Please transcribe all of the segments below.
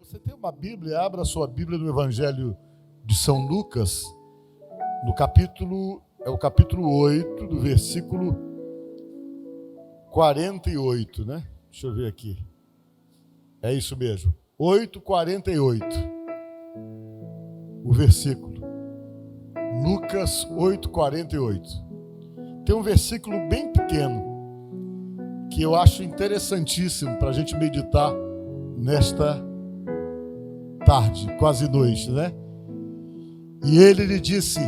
Você tem uma Bíblia? Abra sua Bíblia no Evangelho de São Lucas, no capítulo 8, do versículo 48, né? Deixa eu ver aqui. É isso mesmo. 8:48. O versículo. Lucas 8:48. Tem um versículo bem pequeno que eu acho interessantíssimo para a gente meditar nesta tarde, quase noite, né? E ele lhe disse: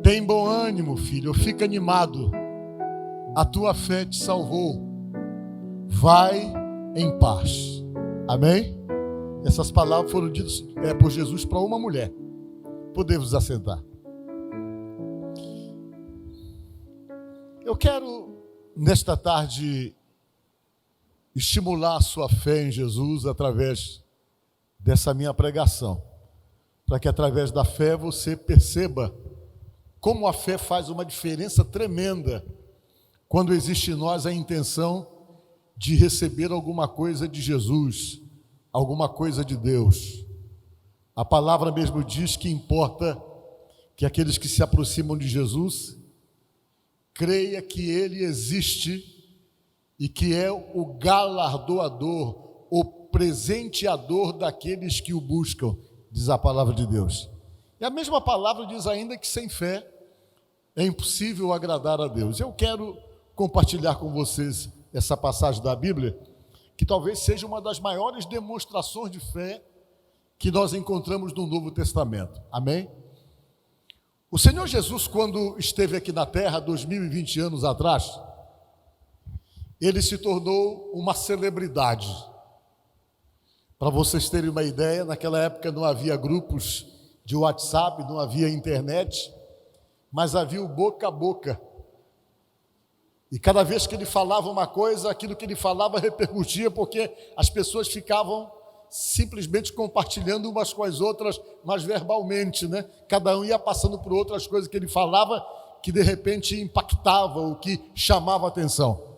tem bom ânimo, filho, fica animado, a tua fé te salvou, vai em paz. Amém? Essas palavras foram ditas por Jesus para uma mulher. Podemos assentar. Eu quero, nesta tarde, estimular a sua fé em Jesus através dessa minha pregação, para que através da fé você perceba como a fé faz uma diferença tremenda quando existe em nós a intenção de receber alguma coisa de Jesus, alguma coisa de Deus. A palavra mesmo diz que importa que aqueles que se aproximam de Jesus creia que Ele existe e que é o galardoador, o presenteador daqueles que o buscam, diz a palavra de Deus. E a mesma palavra diz ainda que sem fé é impossível agradar a Deus. Eu quero compartilhar com vocês essa passagem da Bíblia, que talvez seja uma das maiores demonstrações de fé que nós encontramos no Novo Testamento. Amém? O Senhor Jesus, quando esteve aqui na terra, 2020 anos atrás, ele se tornou uma celebridade. Para vocês terem uma ideia, naquela época não havia grupos de WhatsApp, não havia internet, mas havia o boca a boca. E cada vez que ele falava uma coisa, aquilo que ele falava repercutia, porque as pessoas ficavam simplesmente compartilhando umas com as outras, mas verbalmente, né? Cada um ia passando por outras coisas que ele falava, que de repente impactavam, que chamava a atenção.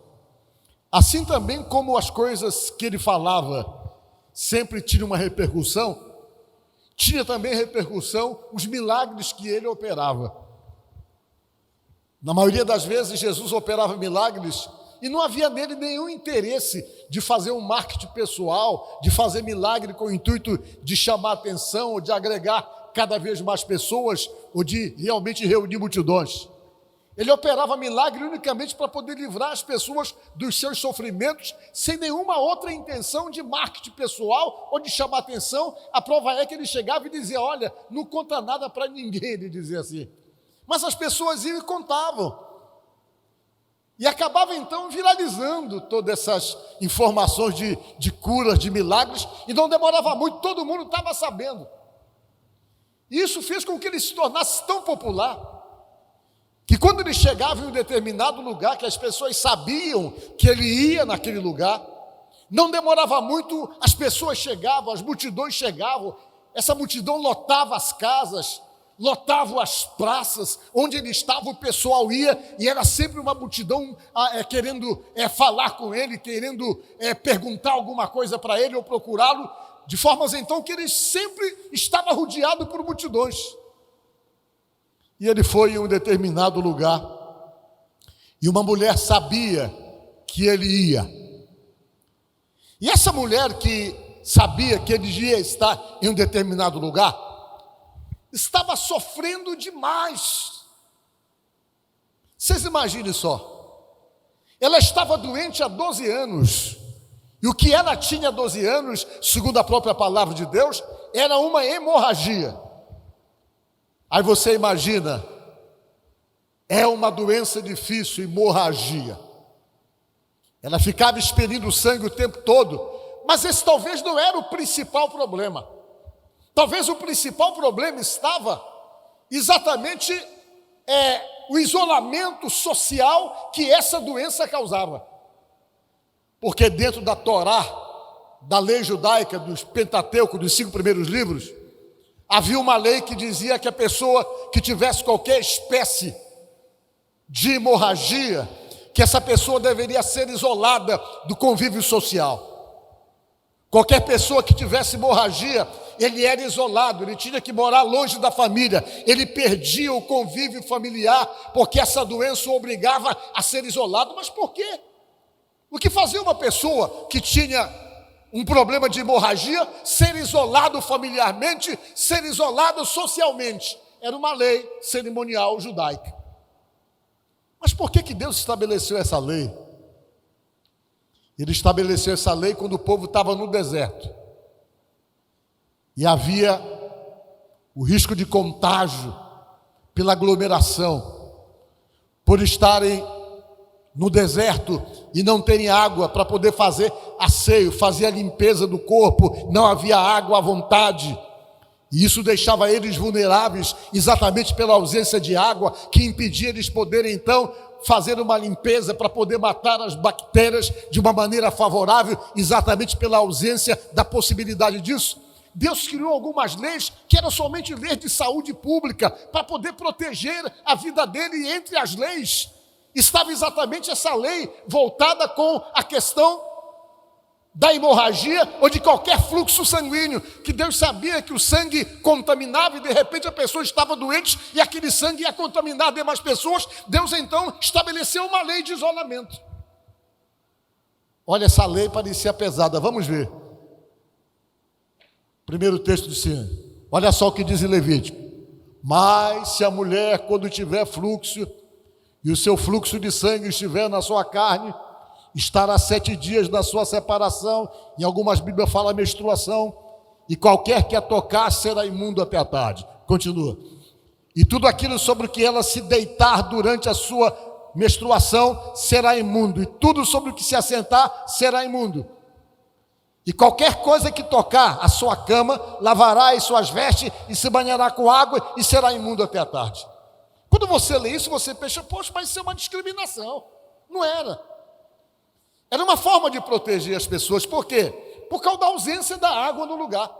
Assim também como as coisas que ele falava sempre tinham uma repercussão, tinha também repercussão os milagres que ele operava. Na maioria das vezes Jesus operava milagres e não havia nele nenhum interesse de fazer um marketing pessoal, de fazer milagre com o intuito de chamar atenção, ou de agregar cada vez mais pessoas, ou de realmente reunir multidões. Ele operava milagre unicamente para poder livrar as pessoas dos seus sofrimentos, sem nenhuma outra intenção de marketing pessoal ou de chamar atenção. A prova é que ele chegava e dizia: olha, não conta nada para ninguém, ele dizia assim. Mas as pessoas iam e contavam. E acabava então viralizando todas essas informações de curas, de milagres, e não demorava muito, todo mundo estava sabendo. E isso fez com que ele se tornasse tão popular, que quando ele chegava em um determinado lugar, que as pessoas sabiam que ele ia naquele lugar, não demorava muito, as pessoas chegavam, as multidões chegavam, essa multidão lotava as casas, lotava as praças, onde ele estava o pessoal ia, e era sempre uma multidão querendo falar com ele, querendo perguntar alguma coisa para ele ou procurá-lo, de formas então que ele sempre estava rodeado por multidões. E ele foi em um determinado lugar, e uma mulher sabia que ele ia. E essa mulher que sabia que ele ia estar em um determinado lugar, estava sofrendo demais. Vocês imaginem só, ela estava doente há 12 anos, e o que ela tinha há 12 anos, segundo a própria palavra de Deus, era uma hemorragia. Aí você imagina, é uma doença difícil, hemorragia. Ela ficava expelindo sangue o tempo todo, mas esse talvez não era o principal problema. Talvez o principal problema estava exatamente o isolamento social que essa doença causava. Porque dentro da Torá, da lei judaica, dos Pentateuco, dos 5 primeiros livros, havia uma lei que dizia que a pessoa que tivesse qualquer espécie de hemorragia, que essa pessoa deveria ser isolada do convívio social. Qualquer pessoa que tivesse hemorragia, ele era isolado, ele tinha que morar longe da família, ele perdia o convívio familiar, porque essa doença o obrigava a ser isolado. Mas por quê? O que fazia uma pessoa que tinha um problema de hemorragia ser isolado familiarmente, ser isolado socialmente? Era uma lei cerimonial judaica. Mas por que Deus estabeleceu essa lei? Ele estabeleceu essa lei quando o povo estava no deserto. E havia o risco de contágio pela aglomeração, por estarem no deserto e não terem água para poder fazer asseio, fazer a limpeza do corpo, não havia água à vontade. E isso deixava eles vulneráveis exatamente pela ausência de água, que impedia eles poderem então fazer uma limpeza para poder matar as bactérias de uma maneira favorável, exatamente pela ausência da possibilidade disso. Deus criou algumas leis que eram somente leis de saúde pública, para poder proteger a vida dele, e entre as leis estava exatamente essa lei voltada com a questão da hemorragia ou de qualquer fluxo sanguíneo, que Deus sabia que o sangue contaminava e de repente a pessoa estava doente e aquele sangue ia contaminar demais pessoas. Deus então estabeleceu uma lei de isolamento. Olha, essa lei parecia pesada, vamos ver. Primeiro texto do Senhor, olha só o que diz em Levítico: mas se a mulher, quando tiver fluxo, e o seu fluxo de sangue estiver na sua carne, estará 7 dias na sua separação. Em algumas Bíblias fala menstruação, e qualquer que a tocar será imundo até a tarde. Continua: e tudo aquilo sobre o que ela se deitar durante a sua menstruação será imundo, e tudo sobre o que se assentar será imundo. E qualquer coisa que tocar a sua cama, lavará as suas vestes e se banhará com água e será imundo até a tarde. Quando você lê isso, você pensa: poxa, mas isso é uma discriminação. Não era. Era uma forma de proteger as pessoas. Por quê? Por causa da ausência da água no lugar.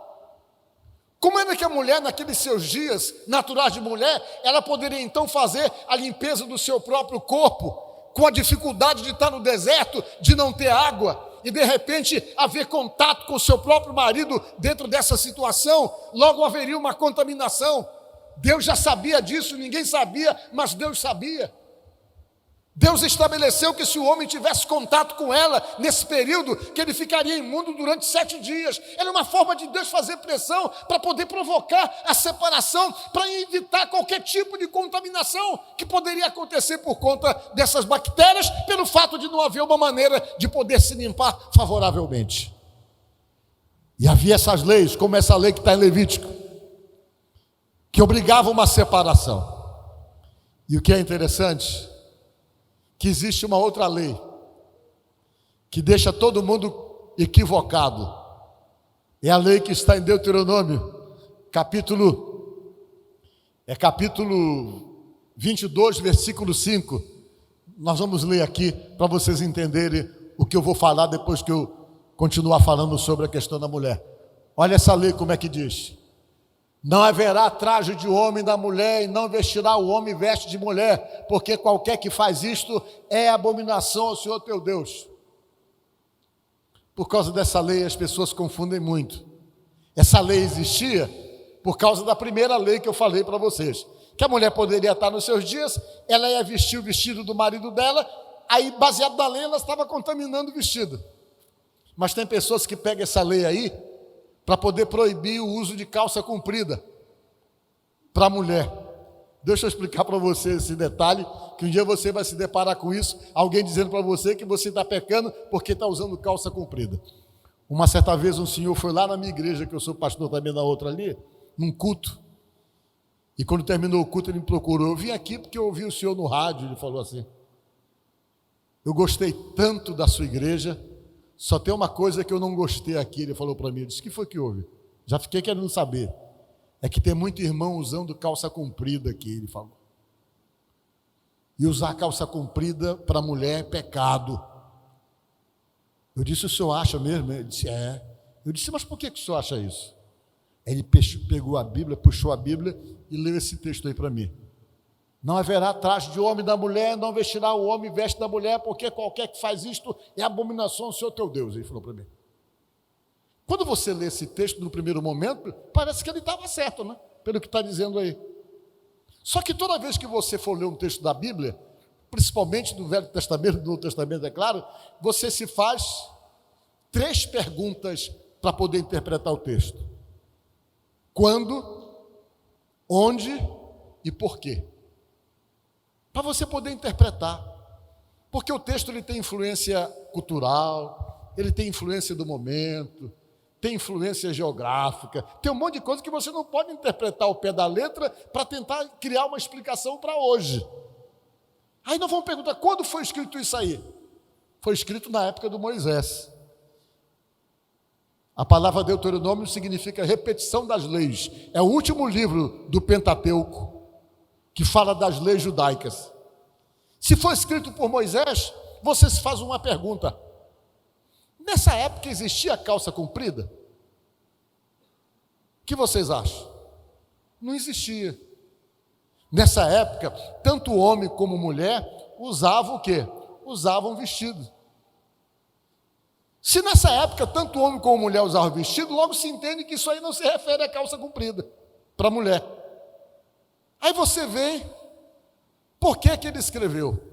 Como era que a mulher, naqueles seus dias naturais de mulher, ela poderia então fazer a limpeza do seu próprio corpo, com a dificuldade de estar no deserto, de não ter água, e de repente haver contato com o seu próprio marido dentro dessa situação? Logo haveria uma contaminação. Deus já sabia disso, ninguém sabia, mas Deus sabia. Deus estabeleceu que se o homem tivesse contato com ela nesse período, que ele ficaria imundo durante 7 dias. Era uma forma de Deus fazer pressão para poder provocar a separação, para evitar qualquer tipo de contaminação que poderia acontecer por conta dessas bactérias, pelo fato de não haver uma maneira de poder se limpar favoravelmente. E havia essas leis, como essa lei que está em Levítico, que obrigava uma separação. E o que é interessante, que existe uma outra lei que deixa todo mundo equivocado. É a lei que está em Deuteronômio, capítulo 22, versículo 5. Nós vamos ler aqui para vocês entenderem o que eu vou falar depois que eu continuar falando sobre a questão da mulher. Olha essa lei como é que diz: não haverá traje de homem da mulher, e não vestirá o homem veste de mulher, porque qualquer que faz isto é abominação ao Senhor teu Deus. Por causa dessa lei as pessoas confundem muito. Essa lei existia por causa da primeira lei que eu falei para vocês, que a mulher poderia estar nos seus dias, ela ia vestir o vestido do marido dela, aí baseado na lei ela estava contaminando o vestido. Mas tem pessoas que pegam essa lei aí para poder proibir o uso de calça comprida para a mulher. Deixa eu explicar para você esse detalhe, que um dia você vai se deparar com isso, alguém dizendo para você que você está pecando porque está usando calça comprida. Uma certa vez um senhor foi lá na minha igreja, que eu sou pastor também na outra ali, num culto, e quando terminou o culto ele me procurou: eu vim aqui porque eu ouvi o senhor no rádio. Ele falou assim: eu gostei tanto da sua igreja, só tem uma coisa que eu não gostei aqui. Ele falou para mim, eu disse: o que foi que houve? Já fiquei querendo saber. É que tem muito irmão usando calça comprida aqui, ele falou. E usar calça comprida para mulher é pecado. Eu disse: o senhor acha mesmo? Ele disse: é. Eu disse: mas por que o senhor acha isso? Ele pegou a Bíblia, puxou a Bíblia e leu esse texto aí para mim: não haverá traje de homem da mulher, não vestirá o homem veste da mulher, porque qualquer que faz isto é abominação ao Senhor teu Deus. Ele falou para mim. Quando você lê esse texto no primeiro momento, parece que ele estava certo, né? Pelo que está dizendo aí. Só que toda vez que você for ler um texto da Bíblia, principalmente do Velho Testamento, do Novo Testamento, é claro, você se faz 3 perguntas para poder interpretar o texto: quando, onde e por quê. Para você poder interpretar. Porque o texto ele tem influência cultural, ele tem influência do momento, tem influência geográfica, tem um monte de coisa que você não pode interpretar ao pé da letra para tentar criar uma explicação para hoje. Aí nós vamos perguntar, quando foi escrito isso aí? Foi escrito na época do Moisés. A palavra Deuteronômio significa repetição das leis. É o último livro do Pentateuco que fala das leis judaicas. Se foi escrito por Moisés, você se faz uma pergunta: nessa época existia calça comprida? O que vocês acham? Não existia. Nessa época, tanto homem como mulher usavam o quê? Usavam vestido. Se nessa época tanto homem como mulher usavam vestido, logo se entende que isso aí não se refere à calça comprida para mulher. Aí você vê por que ele escreveu.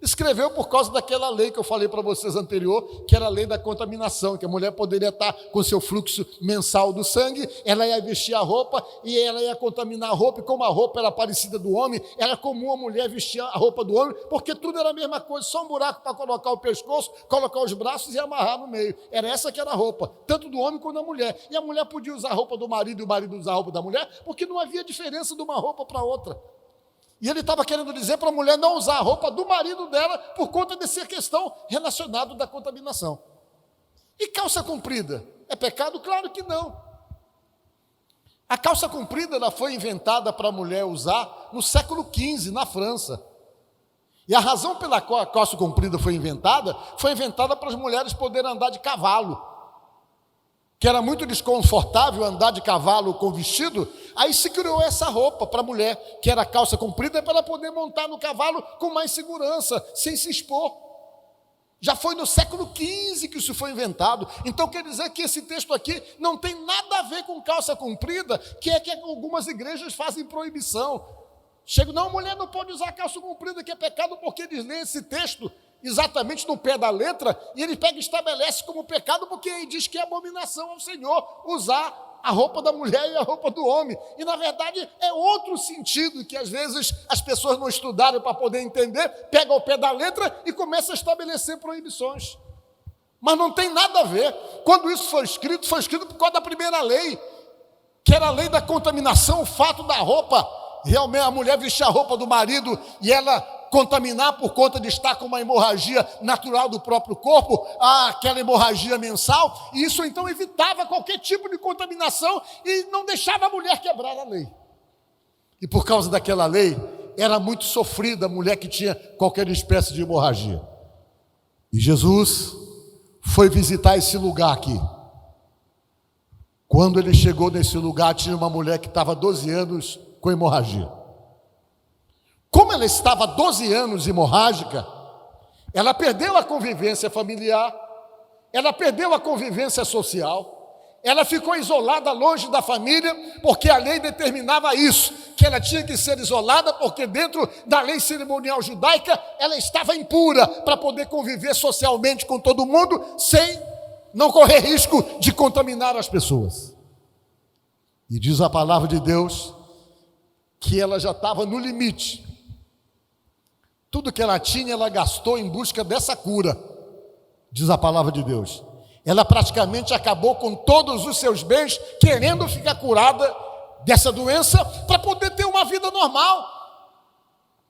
Escreveu por causa daquela lei que eu falei para vocês anterior, que era a lei da contaminação, que a mulher poderia estar com seu fluxo mensal do sangue, ela ia vestir a roupa e ela ia contaminar a roupa, e como a roupa era parecida do homem, era comum a mulher vestir a roupa do homem, porque tudo era a mesma coisa, só um buraco para colocar o pescoço, colocar os braços e amarrar no meio. Era essa que era a roupa, tanto do homem quanto da mulher. E a mulher podia usar a roupa do marido e o marido usar a roupa da mulher, porque não havia diferença de uma roupa para outra. E ele estava querendo dizer para a mulher não usar a roupa do marido dela por conta dessa questão relacionada da contaminação. E calça comprida? É pecado? Claro que não. A calça comprida ela foi inventada para a mulher usar no século XV, na França. E a razão pela qual a calça comprida foi inventada para as mulheres poderem andar de cavalo. Que era muito desconfortável andar de cavalo com vestido, aí se criou essa roupa para a mulher, que era a calça comprida, para ela poder montar no cavalo com mais segurança, sem se expor. Já foi no século XV que isso foi inventado. Então quer dizer que esse texto aqui não tem nada a ver com calça comprida, que é que algumas igrejas fazem proibição. Chega, não, mulher não pode usar calça comprida, que é pecado, porque eles leem esse texto exatamente no pé da letra, e ele pega e estabelece como pecado, porque ele diz que é abominação ao Senhor usar a roupa da mulher e a roupa do homem. E na verdade é outro sentido que às vezes as pessoas não estudaram para poder entender, pega o pé da letra e começa a estabelecer proibições. Mas não tem nada a ver. Quando isso foi escrito por causa da primeira lei, que era a lei da contaminação, o fato da roupa, realmente a mulher vestir a roupa do marido e ela contaminar por conta de estar com uma hemorragia natural do próprio corpo, aquela hemorragia mensal, e isso então evitava qualquer tipo de contaminação e não deixava a mulher quebrar a lei. E por causa daquela lei, era muito sofrida a mulher que tinha qualquer espécie de hemorragia. E Jesus foi visitar esse lugar aqui. Quando ele chegou nesse lugar, tinha uma mulher que estava 12 anos com hemorragia. Como ela estava 12 anos hemorrágica, ela perdeu a convivência familiar, ela perdeu a convivência social, ela ficou isolada longe da família, porque a lei determinava isso, que ela tinha que ser isolada, porque dentro da lei cerimonial judaica, ela estava impura para poder conviver socialmente com todo mundo, sem não correr risco de contaminar as pessoas. E diz a palavra de Deus que ela já estava no limite. Tudo que ela tinha, ela gastou em busca dessa cura, diz a palavra de Deus. Ela praticamente acabou com todos os seus bens, querendo ficar curada dessa doença, para poder ter uma vida normal.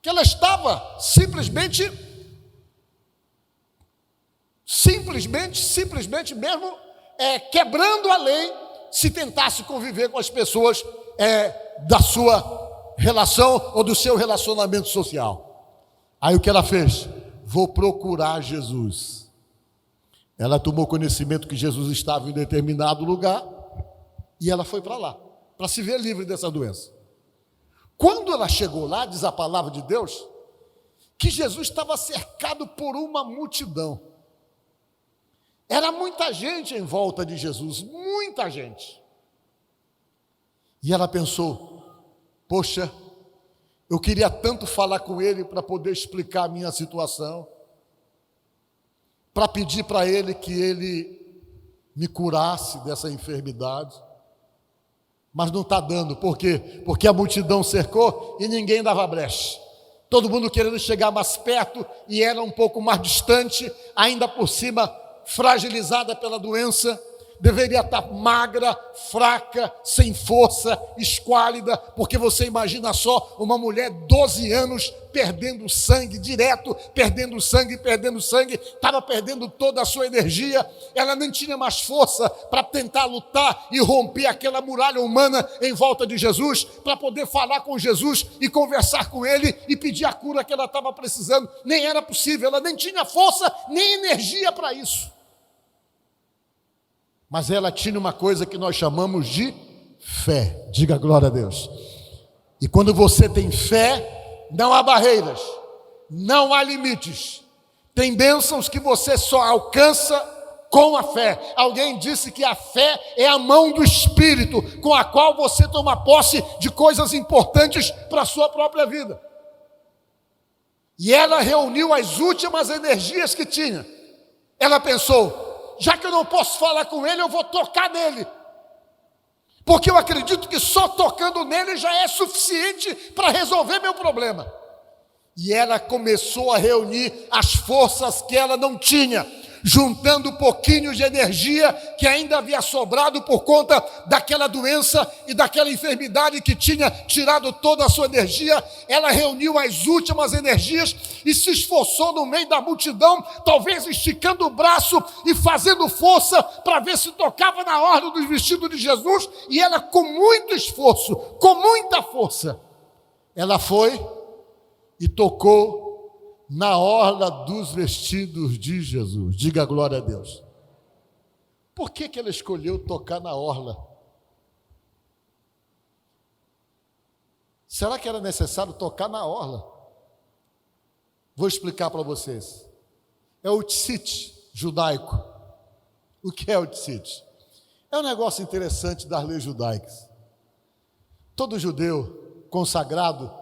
Que ela estava simplesmente mesmo quebrando a lei, se tentasse conviver com as pessoas da sua relação ou do seu relacionamento social. Aí o que ela fez? Vou procurar Jesus. Ela tomou conhecimento que Jesus estava em determinado lugar e ela foi para lá, para se ver livre dessa doença. Quando ela chegou lá, diz a palavra de Deus, que Jesus estava cercado por uma multidão. Era muita gente em volta de Jesus, muita gente. E ela pensou, poxa, eu queria tanto falar com ele para poder explicar a minha situação, para pedir para ele que ele me curasse dessa enfermidade, mas não está dando. Por quê? Porque a multidão cercou e ninguém dava brecha. Todo mundo querendo chegar mais perto e ela um pouco mais distante, ainda por cima fragilizada pela doença, deveria estar magra, fraca, sem força, esquálida, porque você imagina só uma mulher 12 anos perdendo sangue direto, perdendo sangue, estava perdendo toda a sua energia, ela nem tinha mais força para tentar lutar e romper aquela muralha humana em volta de Jesus, para poder falar com Jesus e conversar com ele e pedir a cura que ela estava precisando. Nem era possível, ela nem tinha força, nem energia para isso. Mas ela tinha uma coisa que nós chamamos de fé. Diga glória a Deus. E quando você tem fé, não há barreiras, não há limites. Tem bênçãos que você só alcança com a fé. Alguém disse que a fé é a mão do Espírito com a qual você toma posse de coisas importantes para a sua própria vida. E ela reuniu as últimas energias que tinha. Ela pensou, já que eu não posso falar com ele, eu vou tocar nele. Porque eu acredito que só tocando nele já é suficiente para resolver meu problema. E ela começou a reunir as forças que ela não tinha, juntando um pouquinho de energia que ainda havia sobrado por conta daquela doença e daquela enfermidade que tinha tirado toda a sua energia. Ela reuniu as últimas energias e se esforçou no meio da multidão, talvez esticando o braço e fazendo força para ver se tocava na orla dos vestidos de Jesus. E ela, com muito esforço, com muita força, ela foi e tocou na orla dos vestidos de Jesus. Diga glória a Deus. Por que ela escolheu tocar na orla? Será que era necessário tocar na orla? Vou explicar para vocês. É o tzitzit judaico. O que é o tzitzit? É um negócio interessante das leis judaicas. Todo judeu consagrado,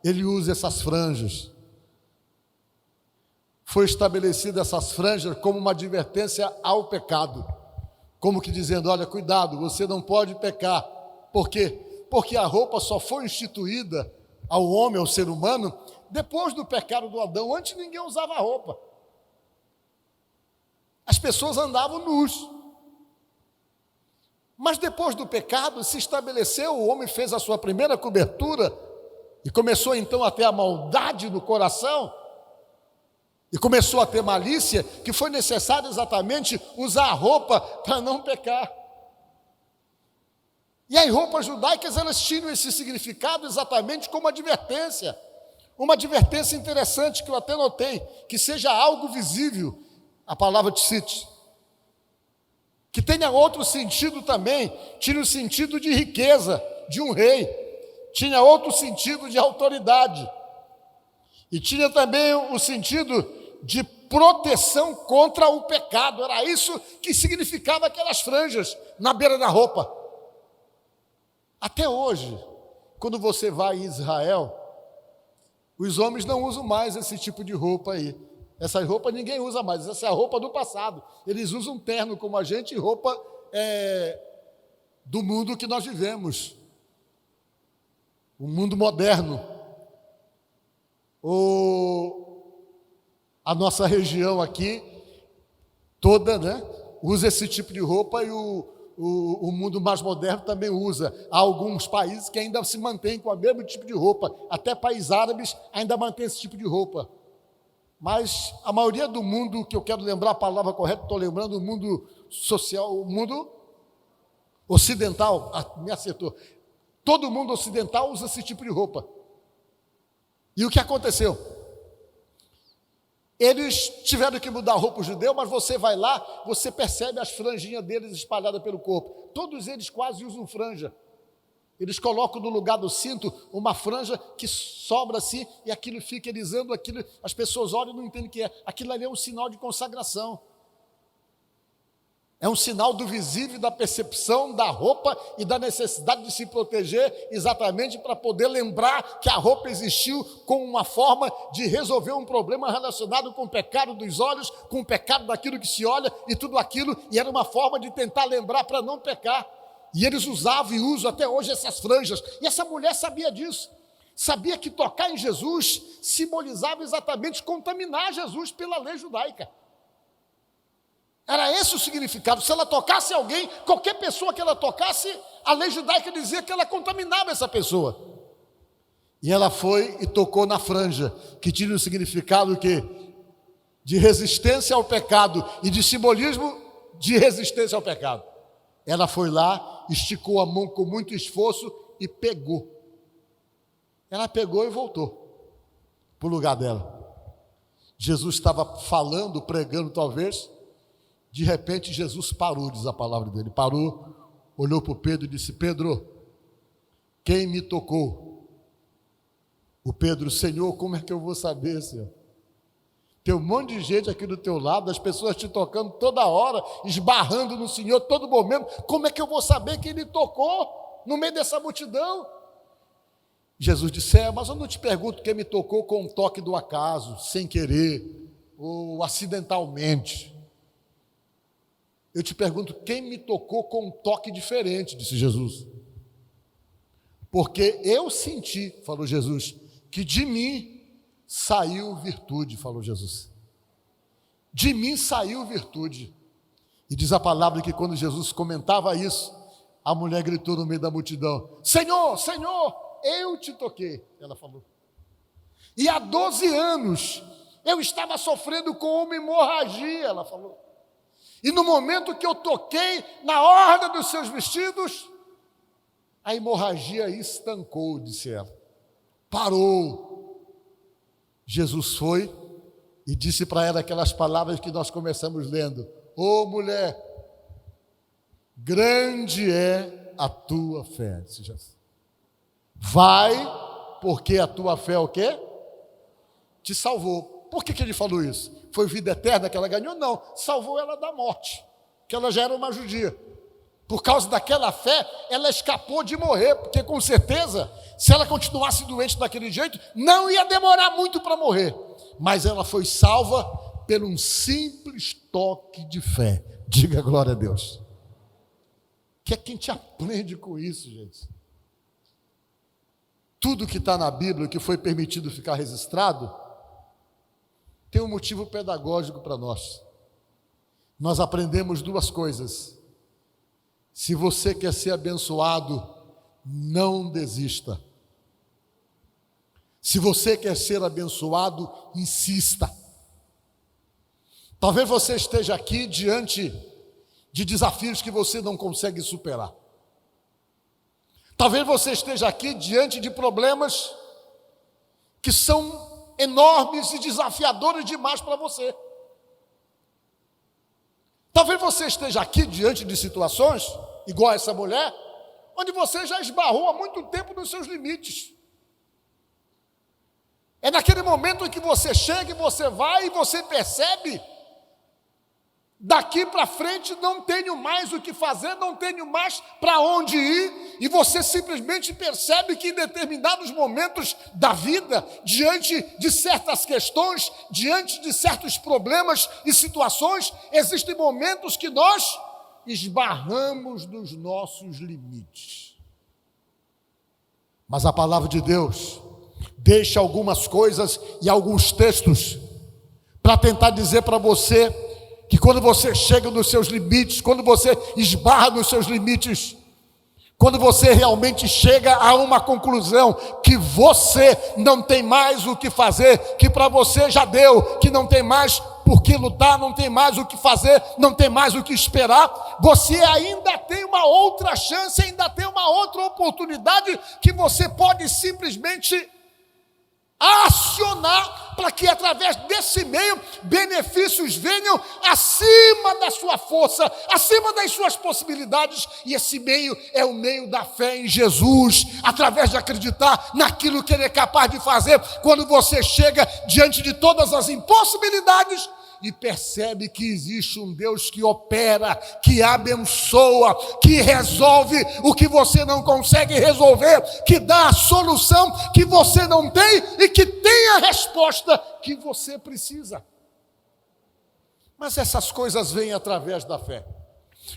ele usa essas franjas. Foi estabelecida essas franjas como uma advertência ao pecado, como que dizendo, olha, cuidado, você não pode pecar. Por quê? Porque a roupa só foi instituída ao homem, ao ser humano, depois do pecado do Adão. Antes ninguém usava roupa. As pessoas andavam nus. Mas depois do pecado se estabeleceu, o homem fez a sua primeira cobertura e começou então a ter a maldade no coração. E começou a ter malícia, que foi necessário exatamente usar a roupa para não pecar. E as roupas judaicas, elas tinham esse significado exatamente como advertência. Uma advertência interessante que eu até notei, que seja algo visível, a palavra tzitzit. Que tenha outro sentido também, tinha o sentido de riqueza, de um rei. Tinha outro sentido de autoridade. E tinha também o sentido de proteção contra o pecado. Era isso que significava aquelas franjas na beira da roupa. Até hoje, quando você vai em Israel, os homens não usam mais esse tipo de roupa aí. Essa roupa ninguém usa mais, essa é a roupa do passado. Eles usam terno como a gente e roupa do mundo que nós vivemos. O mundo moderno. A nossa região aqui, toda, né, usa esse tipo de roupa e o mundo mais moderno também usa. Há alguns países que ainda se mantêm com o mesmo tipo de roupa, até países árabes ainda mantêm esse tipo de roupa. Mas a maioria do mundo, que eu quero lembrar a palavra correta, estou lembrando o mundo social, o mundo ocidental, me acertou. Todo mundo ocidental usa esse tipo de roupa. E o que aconteceu? Eles tiveram que mudar a roupa judeu, mas você vai lá, você percebe as franjinhas deles espalhadas pelo corpo. Todos eles quase usam franja. Eles colocam no lugar do cinto uma franja que sobra assim, e aquilo fica elisando, aquilo, as pessoas olham e não entendem o que é. Aquilo ali é um sinal de consagração. É um sinal do visível, da percepção da roupa e da necessidade de se proteger, exatamente para poder lembrar que a roupa existiu como uma forma de resolver um problema relacionado com o pecado dos olhos, com o pecado daquilo que se olha e tudo aquilo, e era uma forma de tentar lembrar para não pecar. E eles usavam e usam até hoje essas franjas. E essa mulher sabia disso. Sabia que tocar em Jesus simbolizava exatamente contaminar Jesus pela lei judaica. Era esse o significado. Se ela tocasse alguém, qualquer pessoa que ela tocasse, a lei judaica dizia que ela contaminava essa pessoa. E ela foi e tocou na franja, que tinha o significado que de resistência ao pecado e de simbolismo de resistência ao pecado. Ela foi lá, esticou a mão com muito esforço e pegou. Ela pegou e voltou para o lugar dela. Jesus estava falando, pregando talvez. De repente Jesus parou, diz a palavra dele. Parou, olhou para o Pedro e disse: Pedro, quem me tocou? O Pedro: Senhor, como é que eu vou saber, Senhor? Tem um monte de gente aqui do teu lado, as pessoas te tocando toda hora, esbarrando no Senhor todo momento. Como é que eu vou saber quem me tocou no meio dessa multidão? Jesus disse: mas eu não te pergunto quem me tocou com um toque do acaso, sem querer, ou acidentalmente. Eu te pergunto quem me tocou com um toque diferente, disse Jesus. Porque eu senti, falou Jesus, que de mim saiu virtude, falou Jesus. De mim saiu virtude. E diz a palavra que quando Jesus comentava isso, a mulher gritou no meio da multidão: Senhor, Senhor, eu te toquei, ela falou. E há 12 anos eu estava sofrendo com uma hemorragia, ela falou. E no momento que eu toquei na orla dos seus vestidos, a hemorragia estancou, disse ela. Parou. Jesus foi e disse para ela aquelas palavras que nós começamos lendo: Ô mulher, grande é a tua fé. Disse Jesus. Vai, porque a tua fé o quê? Te salvou. Por que ele falou isso? Foi vida eterna que ela ganhou? Não, salvou ela da morte, que ela já era uma judia. Por causa daquela fé, ela escapou de morrer, porque com certeza, se ela continuasse doente daquele jeito, não ia demorar muito para morrer. Mas ela foi salva por um simples toque de fé. Diga glória a Deus. Que é quem te aprende com isso, gente. Tudo que está na Bíblia, que foi permitido ficar registrado, tem um motivo pedagógico para nós. Nós aprendemos duas coisas. Se você quer ser abençoado, não desista. Se você quer ser abençoado, insista. Talvez você esteja aqui diante de desafios que você não consegue superar. Talvez você esteja aqui diante de problemas que são enormes e desafiadores demais para você. Talvez você esteja aqui diante de situações, igual essa mulher, onde você já esbarrou há muito tempo nos seus limites. É naquele momento em que você chega e você vai e você percebe: daqui para frente não tenho mais o que fazer, não tenho mais para onde ir, e você simplesmente percebe que em determinados momentos da vida, diante de certas questões, diante de certos problemas e situações, existem momentos que nós esbarramos nos nossos limites. Mas a palavra de Deus deixa algumas coisas e alguns textos para tentar dizer para você que quando você chega nos seus limites, quando você esbarra nos seus limites, quando você realmente chega a uma conclusão que você não tem mais o que fazer, que para você já deu, que não tem mais por que lutar, não tem mais o que fazer, não tem mais o que esperar, você ainda tem uma outra chance, ainda tem uma outra oportunidade que você pode simplesmente acionar para que através desse meio benefícios venham acima da sua força, acima das suas possibilidades, e esse meio é o meio da fé em Jesus, através de acreditar naquilo que Ele é capaz de fazer. Quando você chega diante de todas as impossibilidades, e percebe que existe um Deus que opera, que abençoa, que resolve o que você não consegue resolver, que dá a solução que você não tem e que tem a resposta que você precisa. Mas essas coisas vêm através da fé.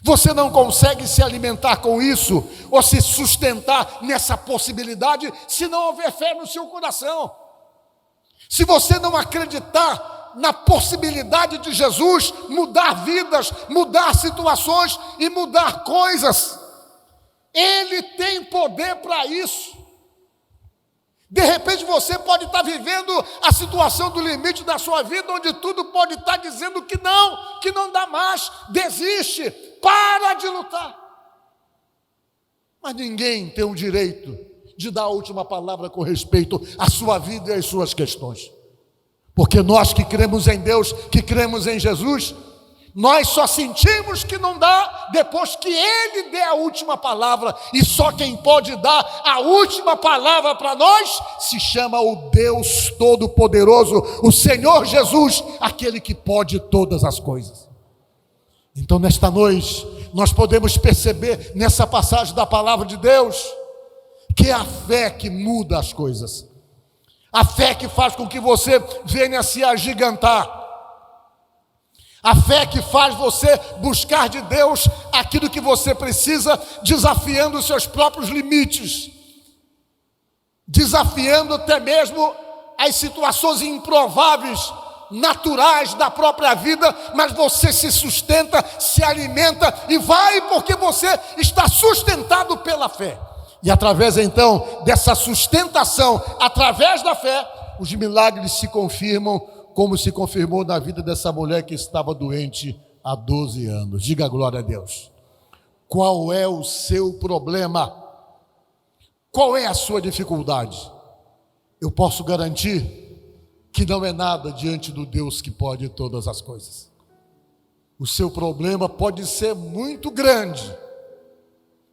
Você não consegue se alimentar com isso ou se sustentar nessa possibilidade se não houver fé no seu coração. Se você não acreditar na possibilidade de Jesus mudar vidas, mudar situações e mudar coisas, Ele tem poder para isso. De repente você pode estar vivendo a situação do limite da sua vida, onde tudo pode estar dizendo que não dá mais, desiste, para de lutar. Mas ninguém tem o direito de dar a última palavra com respeito à sua vida e às suas questões. Porque nós que cremos em Deus, que cremos em Jesus, nós só sentimos que não dá depois que Ele dê a última palavra. E só quem pode dar a última palavra para nós se chama o Deus Todo-Poderoso, o Senhor Jesus, aquele que pode todas as coisas. Então nesta noite nós podemos perceber nessa passagem da palavra de Deus que é a fé que muda as coisas. A fé que faz com que você venha se agigantar. A fé que faz você buscar de Deus aquilo que você precisa, desafiando os seus próprios limites, desafiando até mesmo as situações improváveis, naturais da própria vida, mas você se sustenta, se alimenta e vai porque você está sustentado pela fé. E através então dessa sustentação, através da fé, os milagres se confirmam, como se confirmou na vida dessa mulher que estava doente há 12 anos. Diga glória a Deus. Qual é o seu problema? Qual é a sua dificuldade? Eu posso garantir que não é nada diante do Deus que pode todas as coisas. O seu problema pode ser muito grande,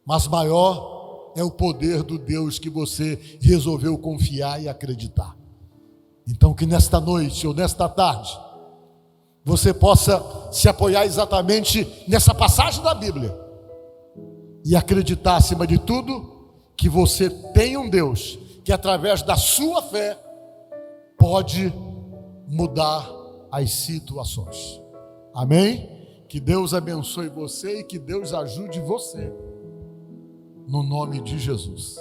mas maior é o poder do Deus que você resolveu confiar e acreditar. Então que nesta noite ou nesta tarde você possa se apoiar exatamente nessa passagem da Bíblia e acreditar acima de tudo que você tem um Deus que através da sua fé pode mudar as situações. Amém? Que Deus abençoe você e que Deus ajude você no nome de Jesus.